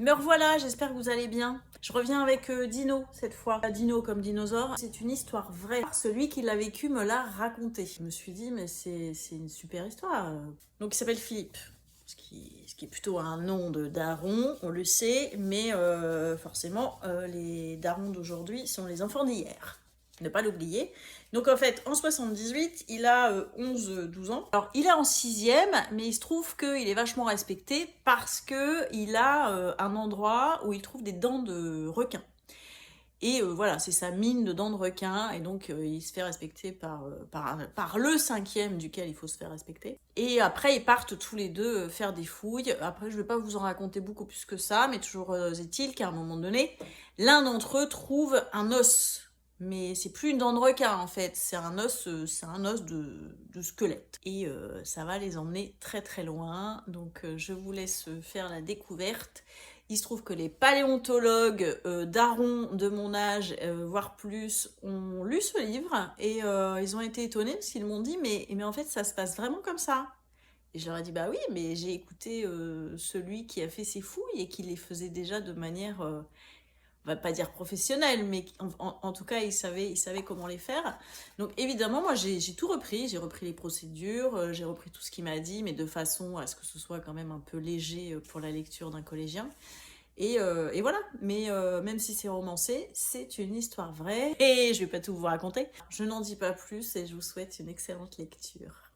Me revoilà, j'espère que vous allez bien. Je reviens avec Dino cette fois. Dino comme dinosaure. C'est une histoire vraie. Celui qui l'a vécu me l'a raconté. Je me suis dit, mais c'est une super histoire. Donc il s'appelle Philippe. Ce qui est plutôt un nom de daron, on le sait, mais forcément, les darons d'aujourd'hui sont les enfants d'hier. Ne pas l'oublier. Donc en fait, en 78, il a 11-12 ans. Alors il est en 6e, mais il se trouve qu'il est vachement respecté parce qu'il a un endroit où il trouve des dents de requin. Et voilà, c'est sa mine de dents de requin, et donc il se fait respecter par le 5e duquel il faut se faire respecter. Et après, ils partent tous les deux faire des fouilles. Après, je vais pas vous en raconter beaucoup plus que ça, mais toujours est-il qu'à un moment donné, l'un d'entre eux trouve un os. Mais c'est plus une dent de requin en fait, c'est un os de squelette. Et ça va les emmener très très loin, donc je vous laisse faire la découverte. Il se trouve que les paléontologues darons de mon âge, voire plus, ont lu ce livre et ils ont été étonnés parce qu'ils m'ont dit mais en fait ça se passe vraiment comme ça. Et je leur ai dit bah oui, mais j'ai écouté celui qui a fait ces fouilles et qui les faisait déjà de manière, on va pas dire professionnelle, mais en tout cas il savait comment les faire. Donc évidemment moi j'ai tout repris, j'ai repris les procédures, j'ai repris tout ce qu'il m'a dit, mais de façon à ce que ce soit quand même un peu léger pour la lecture d'un collégien. Et voilà, mais même si c'est romancé, c'est une histoire vraie. Et je vais pas tout vous raconter. Je n'en dis pas plus et je vous souhaite une excellente lecture.